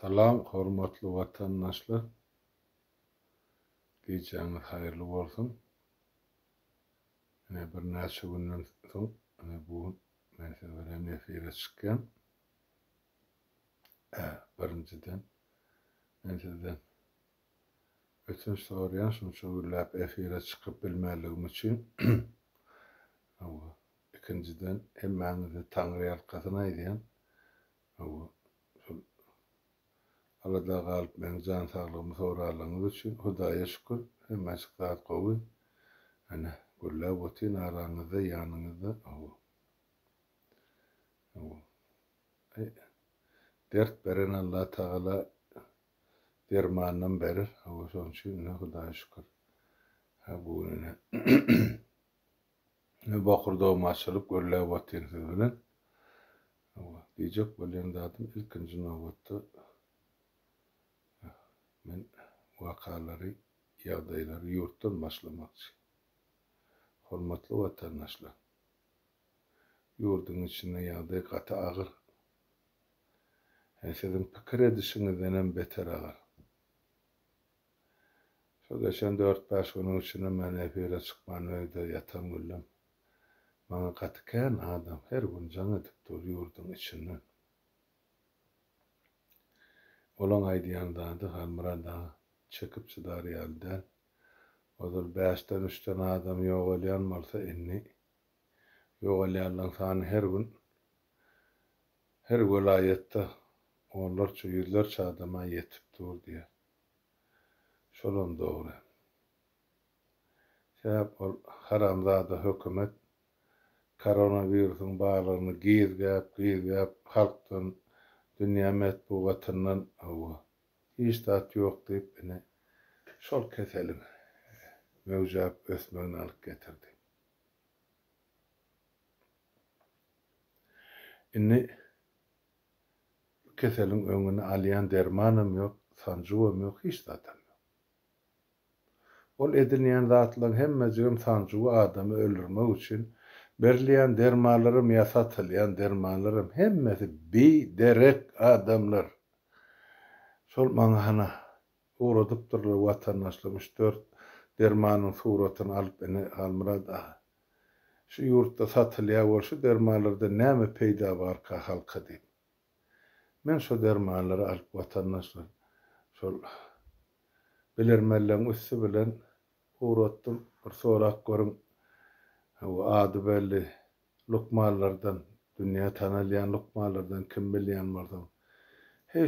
Salam, hormatly watandaşlar. Gecäňiz haýyrly bolsun. Bir näçe günden soň bu men bilen efire çykýan. Birinciden men sizden ötünç soraýan şunça güllap efire çykyp bilmäligim üçin. İkinciden hemmäňizi Taňry ýarkasyna aýdýan. Alada galyp men jan saglygymy soraýanyňyz üçin Hudaýa şükür, hemmäsi zat gowy. Ana güllap otyn araňyzda, ýanyňyzda. Dert beren Allah Taala dermandan berir. Şoň üçin Hudaýa şükür. Bu ne? Bakurdağım açılıp güllap otyn siz bilen. Diýjek bolýan zatym ilkinji nowatda men wakalary, ýagdaýlary ýurtdan başlamakçy. Hormatly watandaşlar. Ýurdun içinde ýagdaý gaty agyr. Sizin pikir edişiňizden beter agyr. Şo geçen 4-5 güniň içinde men efire çykman öýde ýatan güllem. Maňa gatykän adam her gün jaň edip dur ýurdun içinde. Olan aýdýandaňdy Halmyrada çekip çydar ýalda. Ozal 5-den 3-den adam ýok bolýan bolsa inni ýok bolýanlaryň sany her welaýetde onlarça ýüzlerçe adama ýetip dur diýe. Şolam dogry. Sebäp ol haramzada hökümet koronawirusyň baglaryny gizgäp halkdan dünýä medpuwatyndan hiç zat ýok diýip şol keselim mewjap ösmegini alyp getirdi. Inni keselim öňüne alýan dermanam ýok, sanjywam ýok, hiç zatam ýok. Ol edilýän zatlaryň hemmesi sanjywy adamy öldürmek üçin berilýän dermanlarym ýa satylýan dermanlarym hemmesi derek adamlar. Şol maňa hana uğradyp durlar watandaşlar 3-4 dermanyň suratyny alyp Halmyrada şu ýurtda satylýar bolsa dermanlarda näme peýda barka halka diýip. Men şo dermanlary alyp watandaşlar şol bilermelleriň üssü bilen uğratdym. Bir sorak görüň. Ady belli lukmalardan, dünýä tanalýan lukmalardan kim bilýän bolsa.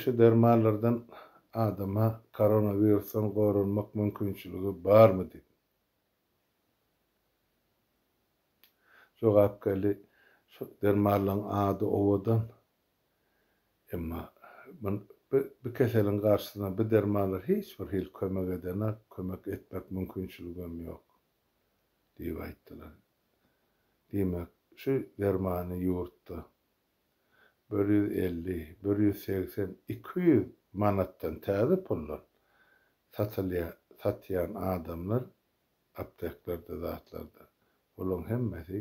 Şu dermanlardan adama koronavirusdan gorunmak mümkinçiligi barmy diýip. Jogap geldi. Şu dermanlaryň ady owadan. Emma bu keseliň garşysyna bu dermanlar hiç bir hil kömek edene, kömek etmek mümkinçiligim ýok diýip aýtdylar. Demek şu dermany ýurtda 150, 180, 200 manatdan täze pullar satýan adamlar apteklarda, zatlarda. Olaň hemmesi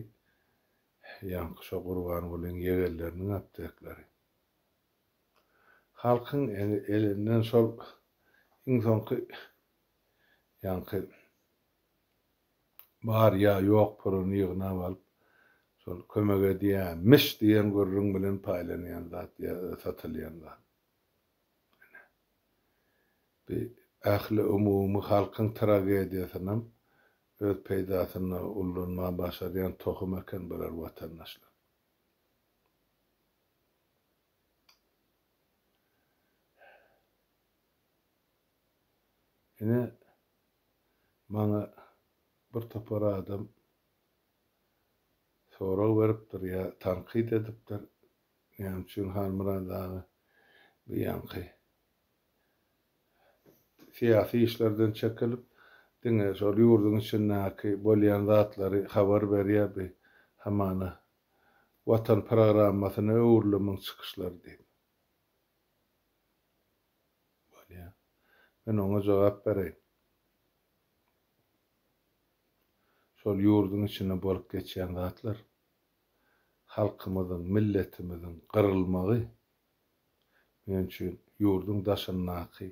ýanky şo gurban bolan ýegerleriniň apteklary. Halkyň elinden şol insonky ýanky bar ýa ýok puruny ýygnap alyp şol kömek edýänmiş diýen gurrun bilen paýlanýan zat satylýan zat. Bir ähli umumy halkyň tragediýasynyň öz peýdasyna ullanma başarýan tohum eken birer watandaşlar. Maňa bir topar adam sorak beripdir ýa tanqid edipdir. Ýani üçin Halmyradagy bir ýanky siýasy işlerden çekilip diňe şol ýurdun içindäki bolýan zatlary habar berýär hamana watan programasyna öwürlemem çykyşlar diýip. Bolýar. Men oňa jogap bereyim. Şol ýurdun içinde bolup geçýän zatlar halkymyzyň, milletimiziň gyrylmagy men üçin ýurdun daşynnaky,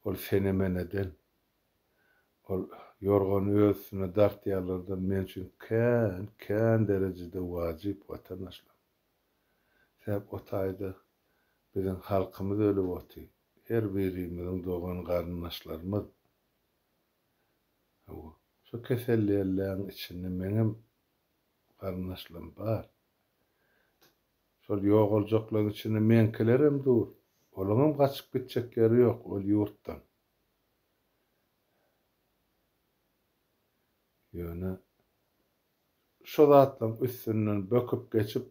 ol fenomen eden, ol yorgan özüne dartýarlardan men üçin kän derejede wajyp watandaşlar. Sebäp o taýda biziň halkymyz ölüp oty. Her birimiziň dogan garyndaşlarymyz. Şu kesellerlerin içinde meňem garyndaşlarym bar. Şol ýogaljaklaryň içinde menkilerem dur. Olaňam gaçyp gitjek ýeri ýok ol ýurtdan. Ýöne şo zatlaryň üstünden böküp geçip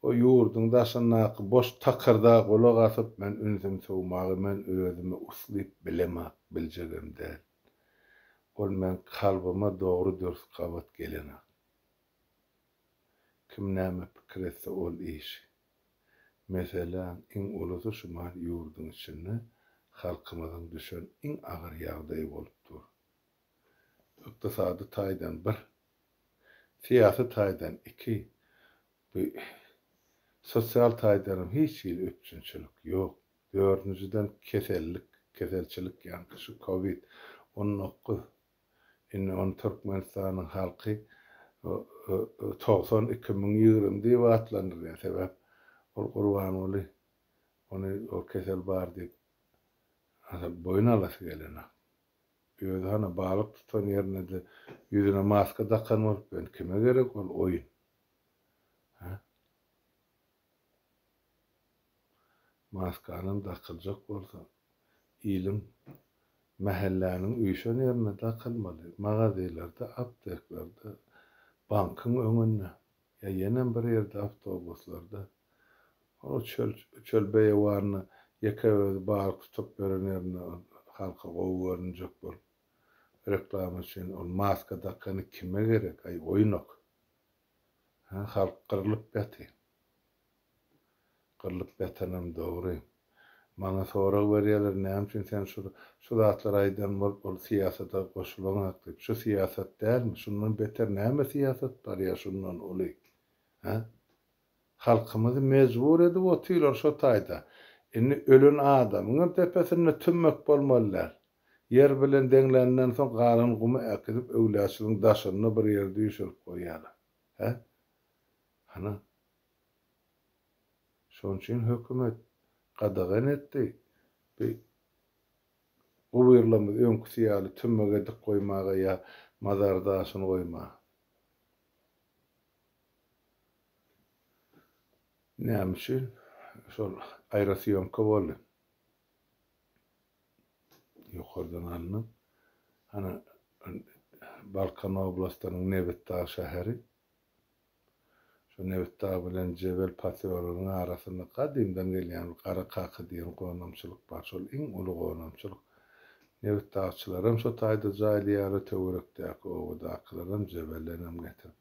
o ýurdun daşyndaky boş takyrda gulak asyp men ünsüm sowmagy men özüme uslyp bilemok biljegem däl. Ol men kalbyma dogry dürüst gabat gelenek. Kim näme pikir etse ol iş. Meselem iň ulusy şumal ýurdun içinde halkymyzyň düşen iň agyr ýagdaý bolup dur. Ykdysady taýdan 1, siýasy taýdan 2, sosial taýdan hiç ýyl üçinçilik ýok. 4-njiden keselçilik ýa-ni şu Covid-19 on Türkmenistanyň halky 92.020 diýip atlandyr. Sebäp ol Gurban Uly ony o kesel bar diýip boyun alasy gelenek. Özü hana balyk tutan ýerine de ýüzüne maska takan bolup ben kime gerek ol oýun. Maskanyň takyljak bolsa ilim mähelläniň üýşen ýerine takylmaly. Magazylarda, apteklarda, bankyň öňünde ýa ýene bir ýerde awtobuslarda o çöl beýwaryny ýeke balyk tutup beren ýerine halka gowy görünjek bolup reklam üçin ol maska takany kime gerek? Ay oýnak. Halk kyrlyp ýaty. Kırılıp betenem dogry. Maňa sorak berýärler, näme üçin sen şu zatlar aýdan bol siýasata goşulan diýip. Şu siýasat dälmi? Şundan beter näme siýasat bar ýa şundan uly? Halkymyzy mejbur edip otyrlar şo taýda. Indi ölen adamyň tepesine tümmek bolmalylar. Yer bilen deňlenden soň garyn gumy äkidip öwläçiniň daşyny bir ýerde ýüşürip goýýarlar. Hana şoň üçin hökümet gadagan etdi. Bu ýerlerimiz öňkü ýaly tümmek edip goýmaga ýa mazardaşyny goýmaga. Näme üçin? Şol aýrasyonka boldy. Ýokardan alınıp, hana Balkan oblastynyň Nebetdağ şäheri, şu Nebetdağ bilen Jebel Patiorynyň arasynda kadymdan gelýän Gara Kaky diýen gonamçylyk bar. Şol iň uly gonamçylyk. Nebetdağçylar hem şo taýda jaýlýary töwerekdäki owadakylarym jebellenem getirip.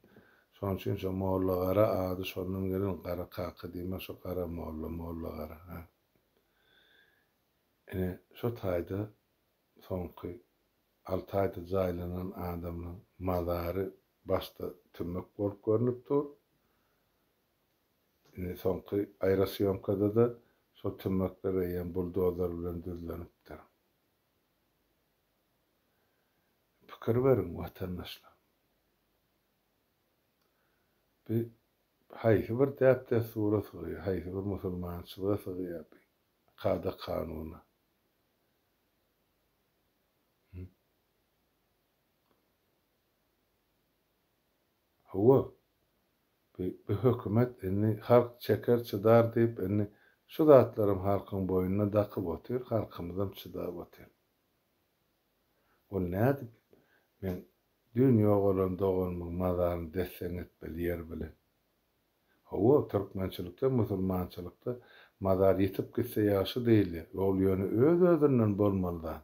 Şoň üçin şo Molla Gara ady şondan gelen Gara Kaky diýme şo Gara Molla Gara. Şo taýda soňky 6 aýda jaýlanan adamyň mazary başda tümmek bolup görünip dur. Soňky aýrasyomkada da şo tümmekler ýa buldozer bilen düzlenipdir. Pikir berin watandaşlar. Haýsy bir täpde surat goýýar, haýsy bir musulmançylyga sygýar. Kada kanuny. Hawa bir hökümet indi halk çeker çydar diýip indi şu zatlarym halkyň boýuna dakyp otyr, halkymyzam çydap otyr. Ol näde? Men dünýä bolan doganmyň mazaryny desseň etmeli ýer bilen. Hawa türkmençilikde, musulmançylykda mazar ýetip gitse ýaşy diýil. Ol ýöne öz-özünden bolmaly.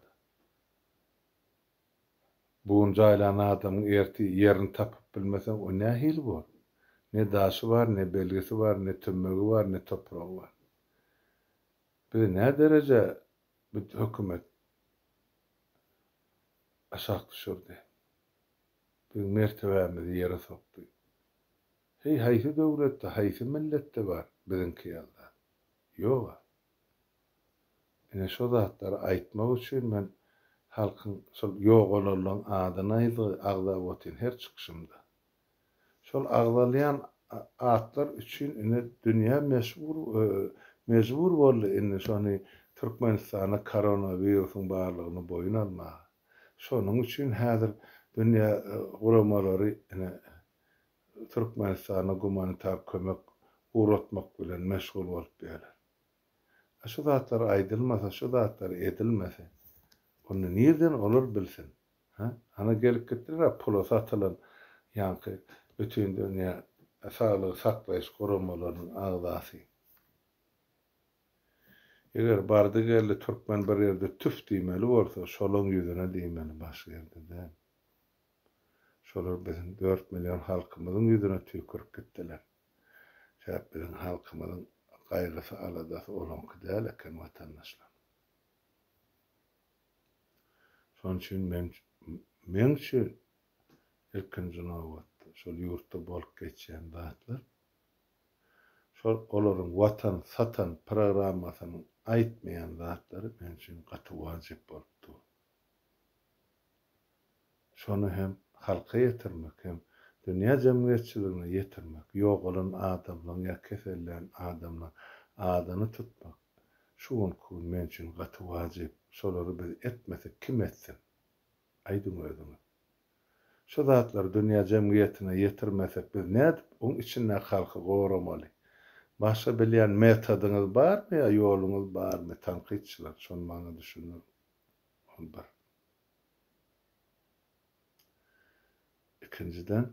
Buň jaýlanan adamyň erti ýerini tapyp bilmesen o nähil bol. Ne daşy bar, ne belgisi bar, ne tümmegi bar, ne topragy bar. Bir ne derece bir hökümet aşak düşürdi. Bir mertebemizi yere soktu. Haýsy döwletde, haýsy milletde bar biziňki ýalda? Ýok. Ine şo zatları aýtmak üçin men halkyň şol ýok bolan adyny agdap otyn her çykşymda. Şol agdalýan atlar üçin ine dünýä mejbur boldy ine şonu Türkmenistana koronawirusyň barlygyny boyun almak. Şonuň üçin häzir dünýä guramalary ine Türkmenistana gumanitar kömek uğratmak bilen meşgul bolup ýerler. Şu zatlar aýdylmasa, şu zatlar edilmese, onu nerden olur bilsin? Ha? Ana gelip gitdiler, pula satylan ýanky bütün dünýä sağlygy saklaýyş guramalarynyň agdasy. Eger bardy geldi Türkmen bir ýerde tüf diýmeli bolsa, şolaň ýüzüne diýmeli başga ýerde de. Şolar bizim 4 milyon halkymyzyň ýüzüne tükürip gitdiler. Şäp biziň halkymyzyň gaýrysy aladasy olanky däl eken watandaşlar. Şoň üçin mençe ilkinji nowatda şol ýurtda bolup geçýän zatlar şol olaryň watan satan programasyny aýtmaýan zatlary men üçin gaty wajyp bolupdy. Şonu hem halka ýetirmek hem dünýä jemgyýetçiligine ýetirmek, ýok bolan adamlaryň ýa kesellän adamlaryň adyny tutmak. Şuňky men üçin gaty wajyp. Şolary biz etmesek kim etsin? Aýdyň özüňe. Şu zatlar dünýä jemgyýetine ýetirmesek biz nädip oň içinde halky goramaly? Başga bilýän metodyňyz barmy ýa ýoluňyz barmy? Tanqidçiler şonu maňa düşünür. Onbar. İkinciden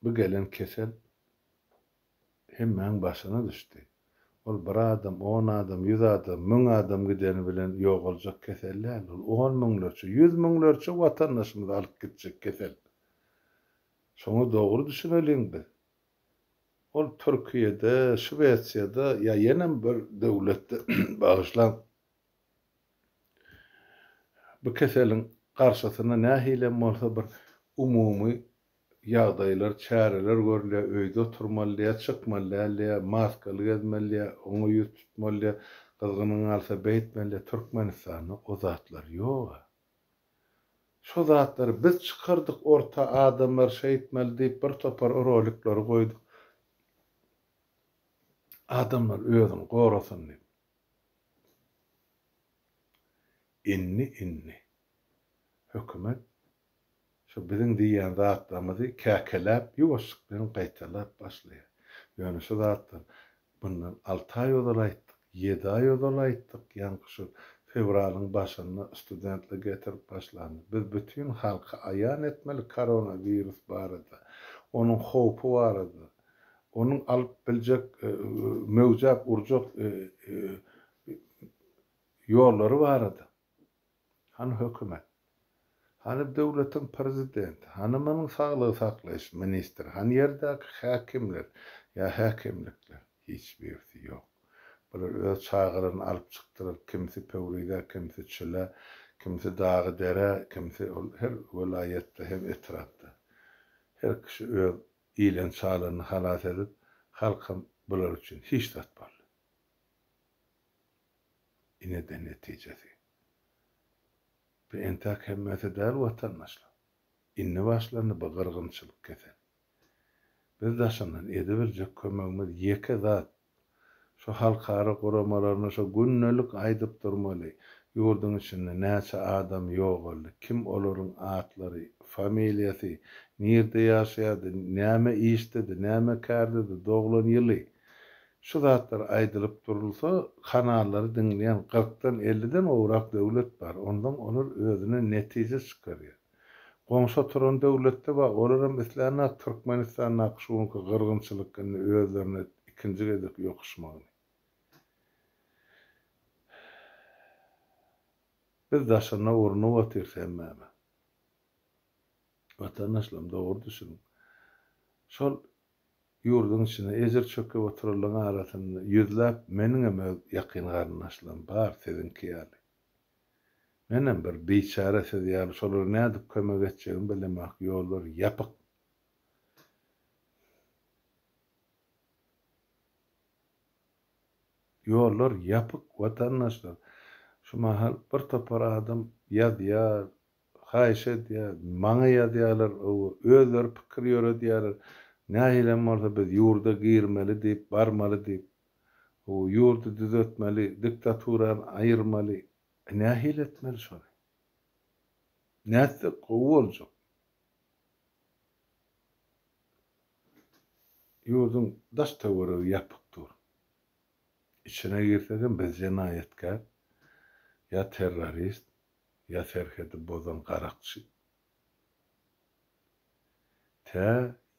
bu gelen kesel hemmeň başyna düşdi. Ol bir adam, 10 adam, 100 adam, 1000 adam gideni bilen ýok boljak keseller. Ol 10 miňlerçe, 100 miňlerçe watandaşymyz alyp gitjek kesel. Şoňa dogry düşüneliňdi. Ol Türkiýede, Şweýçiýada ýa ýene bir döwletde bagyşlan bu keseliň garşysyna nähile bolsa bir umumy ýagdaýlar, çäreler görülýär, öýde oturmaly, çykmaly, maskaly gezmeli, oňa ýüz tutmaly, gyzgynyň alsa beýtmeli, Türkmenistanyň o zatlar ýok. Şu zatlar biz çykardyk orta adamlar şeýitmeli diýip bir topar rolikler goýdyk. Adamlar özüni gorasyn diýip. Inni. Hökümet şu biziň diýen zatlarymyzy käkeläp, ýuwaşyk bilen gaýtalap başlaýar. Ýöne şu zatlar bundan 6 aý odalaytdyk, 7 aý odalaytdyk, ýa-ni şu fevralyň başynda studentler getirip başlandy. Biz bütün halka aýan etmeli koronavirus barada, onuň howpy barada, onuň alyp biljek mewjap urjak ýollary barada. Han hökümet, hani döwletiň prezidenti, hani manyň saglygy saklaýyş ministri, hani ýerdäki häkimler ýa häkimlikler hiç birisi ýok. Bular öz çağıryny alyp çykdylar, kimisi Pewride, kimisi Çile, kimisi Dağı Dere, kimisi her welaýetde hem etrafda. Her kişi öz ilen çağlaryny halas edip, halkym bular üçin hiç zat boldy. Ine de netijesi. Bu entak hemmeti däl watandaşlar. Inni başlandy bu gyrgynçylyk kesel. Biz daşandan edebiljek kömegimiz ýeke zat. Şu halkara guramalaryna şu günnelik aýdyp durmaly. Ýurdun içinde näçe adam ýok boldy, kim olaryň atlary, familiýasy, nerede ýaşaýardy, näme işdedi, näme kärdi, doglan ýyly. Şu zatlar aýdylyp durulsa, kanallary dinleýän 40-dan 50-den owrak döwlet bar. Ondan onlar özüne netije çykarýar. Goňşa turan döwletde bar, olaram isläna Türkmenistanyň şuňky gyrgynçylykyny özlerine ikinji gezek ýokuşmagy. Biz daşana urnu watyrsam watandaşlar dogry düşünün. Şol ýurdun içine ejer çöküp oturularyň arasynda ýüzläp meniňem ýakyn garnaşlaryň bar sizinki ýaly. Menem bir biçare siz ýaly şolary nädip kömek etjegim bilemek ýollar ýapyk. Ýollar ýapyk watandaşlar. Şu mahal bir topar adam ýadýar, haýyş edýär, maňa ýadýarlar, özleri pikir ýöredýärler. Nähilem bolsa biz ýurda girmeli diýip, barmaly diýip, ýurdu düzeltmeli, diktaturany aýyrmaly. Nähil etmeli şonu? Näse gowy boljak? Ýurdun daş töweregi ýapykdyr. İçine girsegem biz jenaýetkär, ya terrorist, ya serhedi bozan garakçy.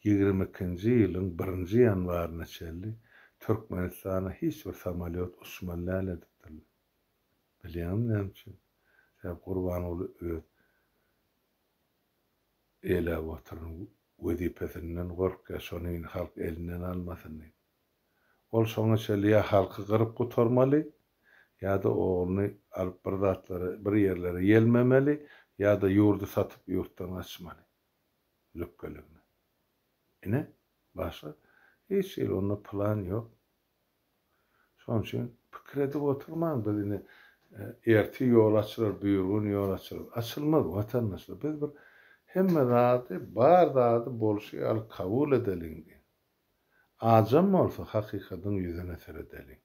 22-nji ýylyň 1-nji ýanwaryna çelli Türkmenistana hiç bir samolyot uçmaly edipdir. Bilýärmi näçe? Sen Gurbanoğlu öz ele oturan wezipesinden gorkýar, şonu halk elinden almasyn. Ol şoňa çelli ya halky gyryp gutarmaly, ýa-da oğluny alyp bir zatlary, bir ýerlere gelmemeli, ýa-da ýurdu satyp ýurtdan açmaly. Lükkeligine. Ine başga hiç ýer onda plan ýok. Şoň üçin pikir edip oturmaň, biz ine erti ýol açylar, büýürgün ýol açylar. Açylmaz watandaşlar. Biz bir hemme zady, bar zady bolşy al kabul edeliň. Ajam bolsa hakykatyň ýüzüne seredeliň.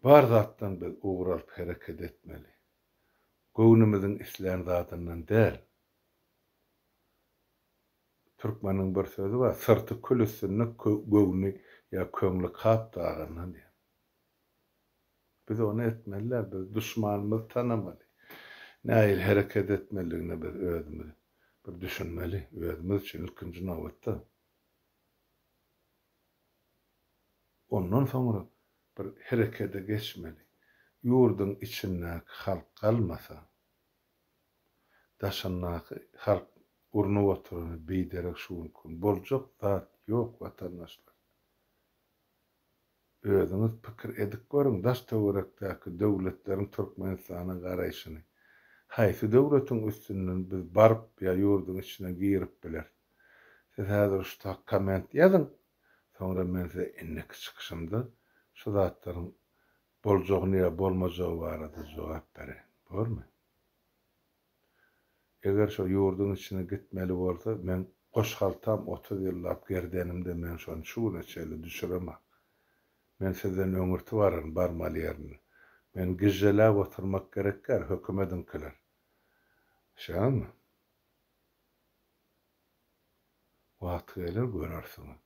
Bar zatdan biz uğralyp hereket etmeli. Göwnümiziň isleýän zatyndan däl. Türkmeniň bir sözi bar, sırty kül üstünde göwni ýa köňli kap dagandan diýär. Biz onu etmeliler, biz düşmanymyzy tanamaly. Näil hereket etmeligine biz özümiz bir düşünmeli, özümüz üçin ilkinji nowatda. Ondan soňra bir herekete geçmeli. Ýurdun içinde halk kalmasa, daşannaky halk urnup oturuny beýderek şuwunkun boljak zat ýok watandaşlar. Özüňiz pikir edip görüň, daş töwerekdäki döwletleriň Türkmenistana garaýşyny. Haýsy döwletiň üstünden biz barıp ýa ýurdun içine girip biler. Siz häzir şu komment ýazyň, soňra men size innek çykyşymda şu zatlaryň boljagyny ýa bolmajagy barada jogap bereň. Görme. Eger şu ýurdun içine gitmeli bolsa, men goşgaltam 30 ýyllap gerdenimde men şonu şuwna çeli düşüremem. Men sizden öňürti bararyn barmaly ýerine. Men gizjelä oturmak gerekler, hökümetinkiler. Şaňmy? Wagt gelir görersiňiz.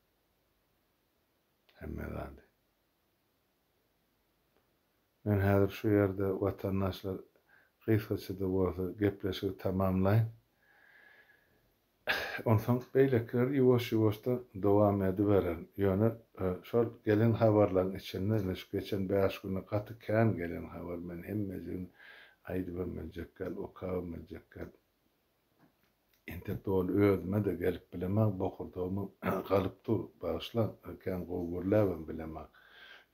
Hemmedan. Men häzir şu ýerde watandaşlar gysgaça-da bolsa gepleşigi tamamlaýyn. Onsoň beýlekler ýuwaş-ýuwaşda dowam ediberer. Ýöne şol gelen habarlaryň içinde geçen 5 güne gaty kän gelen habar men hemmejini aýdyp bilemjekler, okap bilemjekler. Internetde özüme de gelip bilemek, bokurdağımı galypdy başla, kän gowgurläbem bilemek.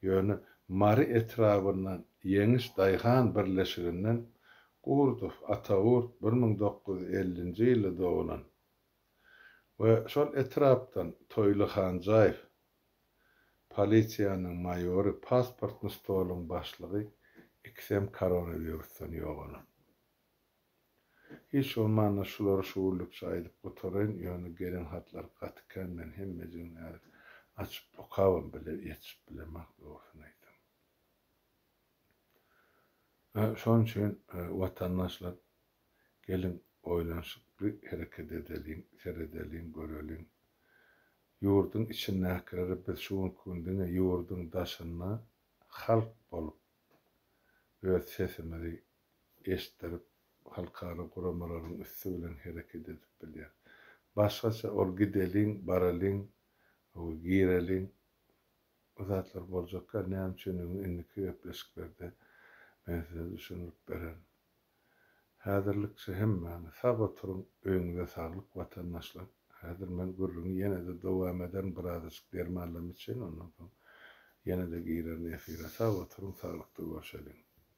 Ýöne mary etrabyndan Ýeňiş Daýhan birleşiginden Gurduf Ataurt 1950-nji ýylda dowulan we şol etrapdan Toýly Hanjaýew, polisiýanyň maýory, pasportny stoluň başlygy iksem koronavirusdan ýogalan. Hiç olmanda şuları şuurlukça aýdyp gotaryn, ýöne gelen hatlar gatykän men hemmejini açyp okabam bile ýetip bilemek bolsun aýdym. Şoň üçin watandaşlar gelin oýlanşyp bir hereket edeliň, seredeliň, göreliň. Ýurdun içine kirip biz şuň gündüne ýurdun daşyna halk bolup öz sesimizi eşitdirip halkara guramalaryň üstü bilen hereket edip bilýär. Başgaça ol gideliň, baraliň, gireliň, o zatlar boljakka näme üçin indiki öpleşiklerde men size düşünüp beren. Häzirlikçe hemme sag oturuň, öňüňde saglyk watandaşlar. Häzir men gürrüň ýene-de dowam eden birazcık dermanlamy üçin ondan soň ýene-de girerin efire sag oturuň, saglykda görüşeliň.